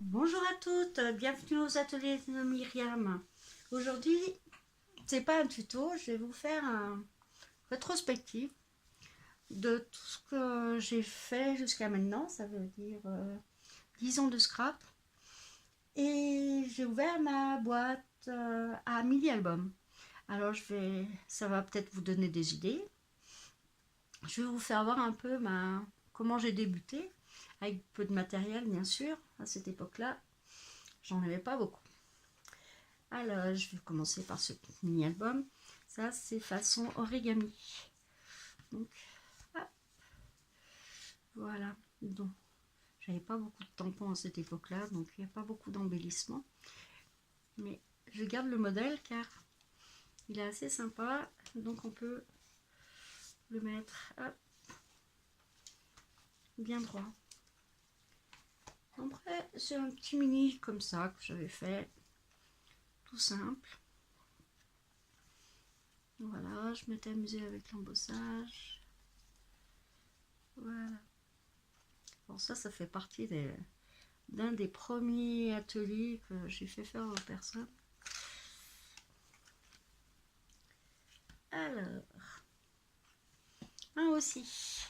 Bonjour à toutes, bienvenue aux ateliers de Myriam. Aujourd'hui, c'est pas un tuto, je vais vous faire un rétrospective de tout ce que j'ai fait jusqu'à maintenant, ça veut dire 10 ans de scrap. Et j'ai ouvert ma boîte à mini-albums. Alors ça va peut-être vous donner des idées. Je vais vous faire voir un peu comment j'ai débuté, avec peu de matériel bien sûr, à cette époque-là. J'en avais pas beaucoup. Alors, je vais commencer par ce mini-album. Ça, c'est façon origami. Donc, hop, voilà. Donc, j'avais pas beaucoup de tampons à cette époque-là, donc il n'y a pas beaucoup d'embellissement. Mais je garde le modèle car il est assez sympa. Donc, on peut le mettre hop, bien droit. Après, c'est un petit mini comme ça que j'avais fait. Tout simple. Voilà, je m'étais amusée avec l'embossage. Voilà. Bon, ça fait partie d'un des premiers ateliers que j'ai fait faire aux personnes. Alors, un aussi,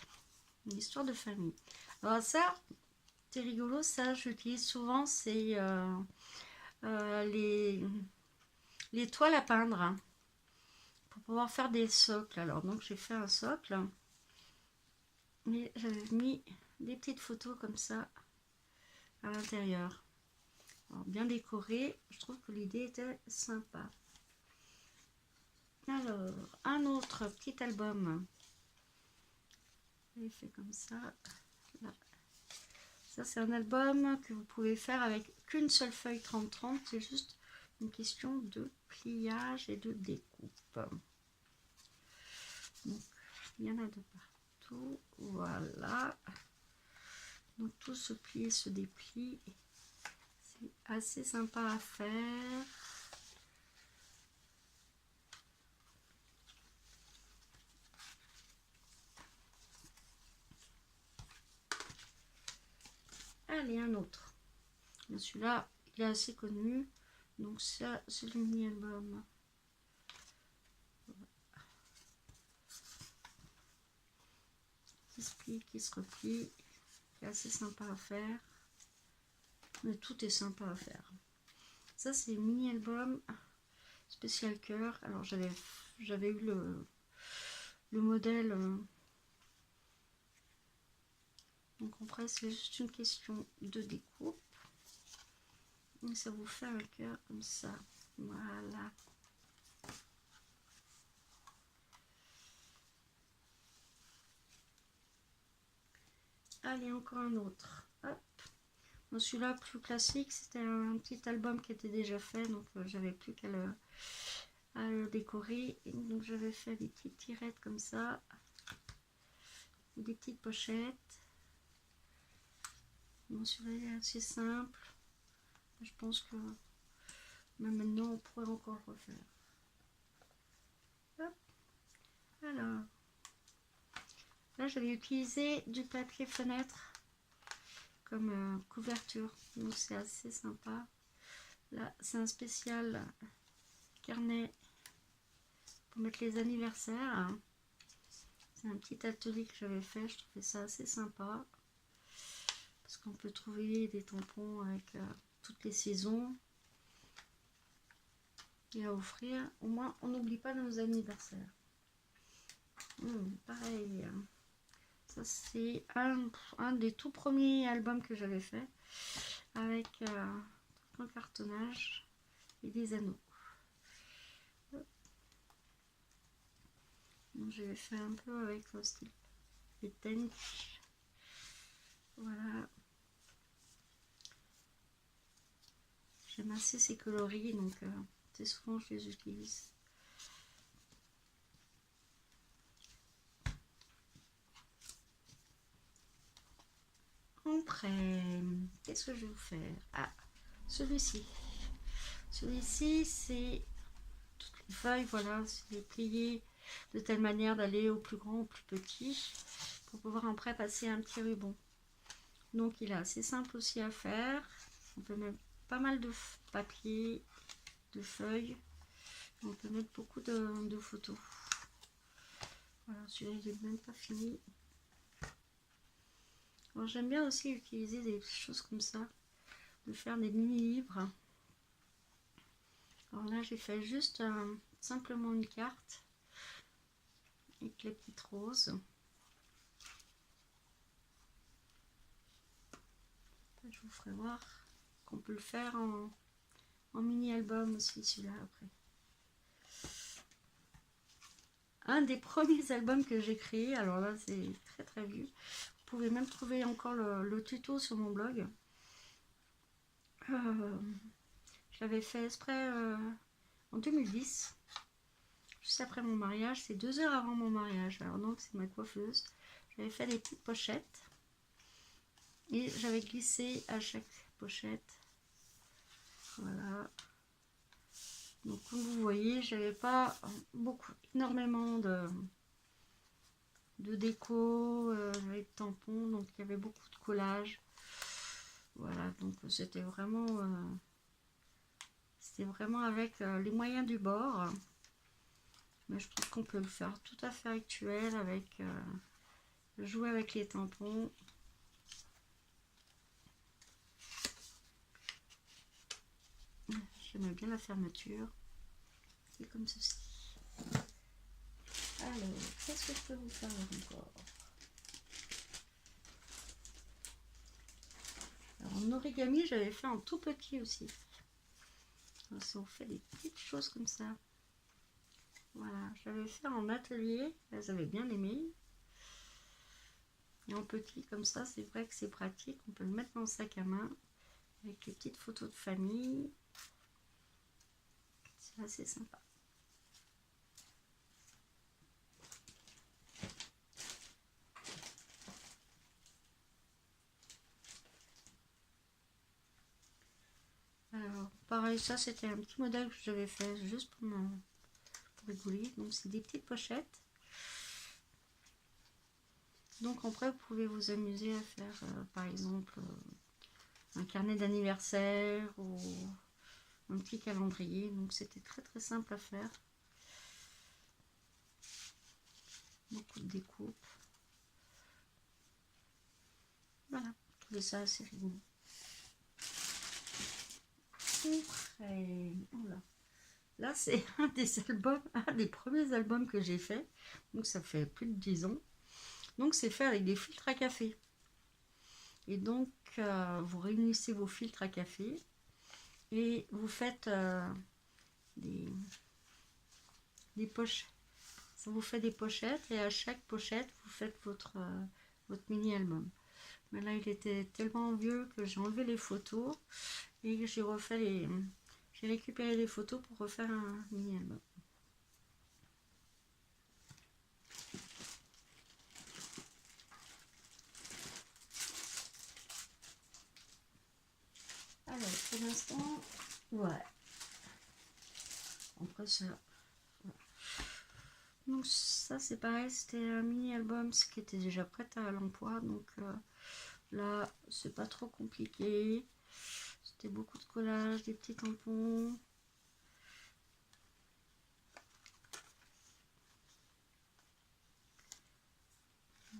une histoire de famille. Alors ça, c'est rigolo, ça j'utilise souvent, c'est les toiles à peindre hein, pour pouvoir faire des socles. Alors donc j'ai fait un socle, mais j'avais mis des petites photos comme ça à l'intérieur. Bien décoré, je trouve que l'idée était sympa. Alors, un autre petit album. J'ai fait comme ça. Là. Ça, c'est un album que vous pouvez faire avec qu'une seule feuille 30-30. C'est juste une question de pliage et de découpe. Donc, il y en a de partout. Voilà. Donc, tout se plie et se déplie. C'est assez sympa à faire. Allez, un autre. Celui-là, il est assez connu. Donc ça, c'est le mini-album. Qui se plie, qui se replie. C'est assez sympa à faire. Mais tout est sympa à faire. Ça, c'est le mini-album spécial cœur. Alors, j'avais eu le modèle. Donc, après, c'est juste une question de découpe. Et ça vous fait un cœur comme ça. Voilà. Allez, encore un autre. Hop. Celui-là, plus classique, c'était un petit album qui était déjà fait. Donc, j'avais plus qu'à le décorer. Et donc, j'avais fait des petites tirettes comme ça. Des petites pochettes. Bon, celui-là est assez simple. Je pense que même maintenant, on pourrait encore le refaire. Hop. Alors, là, j'avais utilisé du papier fenêtre comme couverture. Donc, c'est assez sympa. Là, c'est un spécial carnet pour mettre les anniversaires. C'est un petit atelier que j'avais fait. Je trouvais ça assez sympa. Parce qu'on peut trouver des tampons avec toutes les saisons. Et à offrir. Au moins, on n'oublie pas nos anniversaires. Pareil. Ça, c'est un des tout premiers albums que j'avais fait. Avec un cartonnage et des anneaux. J'ai fait un peu avec le style pétanque. Voilà. J'aime assez ces coloris, donc c'est souvent je les utilise. Après, qu'est-ce que je vais vous faire? Ah, celui-ci. Celui-ci, c'est toutes les feuilles, voilà, c'est plié de telle manière d'aller au plus grand, au plus petit, pour pouvoir après passer un petit ruban. Donc il est assez simple aussi à faire. On peut mettre pas mal de papier, de feuilles. On peut mettre beaucoup de photos. Voilà, celui-là il n'est même pas fini. Alors j'aime bien aussi utiliser des choses comme ça, de faire des mini-livres. Alors là j'ai fait juste simplement une carte avec les petites roses. Je vous ferai voir qu'on peut le faire en mini-album aussi, celui-là après. Un des premiers albums que j'ai créé, alors là c'est très très vieux. Vous pouvez même trouver encore le tuto sur mon blog. Je l'avais fait exprès en 2010, juste après mon mariage. C'est 2 heures avant mon mariage. Alors donc c'est ma coiffeuse. J'avais fait des petites pochettes et j'avais glissé à chaque pochette. Voilà. Donc comme vous voyez, j'avais pas énormément de déco, j'avais de tampons, donc il y avait beaucoup de collage. Voilà, donc c'était vraiment avec les moyens du bord. Mais je trouve qu'on peut le faire tout à fait actuel avec jouer avec les tampons. J'aime bien la fermeture. C'est comme ceci. Alors, qu'est-ce que je peux vous faire encore? Alors, en origami, j'avais fait en tout petit aussi. Alors, ça, on fait des petites choses comme ça. Voilà, j'avais fait en atelier. Elles avaient bien aimé. Et en petit comme ça, c'est vrai que c'est pratique. On peut le mettre dans le sac à main avec les petites photos de famille. C'est assez sympa. Alors, pareil, ça c'était un petit modèle que j'avais fait juste pour rigoler. Donc, c'est des petites pochettes. Donc, après, vous pouvez vous amuser à faire, par exemple, un carnet d'anniversaire ou un petit calendrier. Donc, c'était très très simple à faire. Beaucoup de découpes. Voilà, je trouvais ça assez rigolo. Après, voilà. Là, c'est un des premiers albums que j'ai fait. Donc, ça fait plus de 10 ans. Donc, c'est fait avec des filtres à café. Et donc, vous réunissez vos filtres à café et vous faites des poches. Ça vous fait des pochettes et à chaque pochette, vous faites votre mini-album. Mais là, il était tellement vieux que j'ai enlevé les photos et j'ai récupéré les photos pour refaire un mini-album. Alors, pour l'instant, ouais. Après ça, voilà. Donc ça c'est pareil, c'était un mini-album qui était déjà prêt à l'emploi. Donc là, c'est pas trop compliqué. C'était beaucoup de collage, des petits tampons.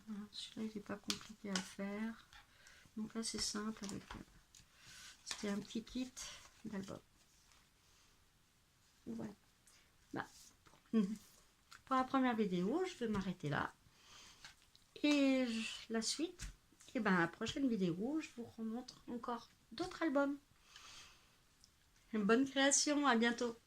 Voilà, celui-là il n'est pas compliqué à faire. Donc là c'est simple avec... c'était un petit kit d'album. Voilà. Bah, pour la première vidéo, je vais m'arrêter là. Et la suite, et ben la prochaine vidéo, je vous remontre encore d'autres albums. Bonne création, à bientôt.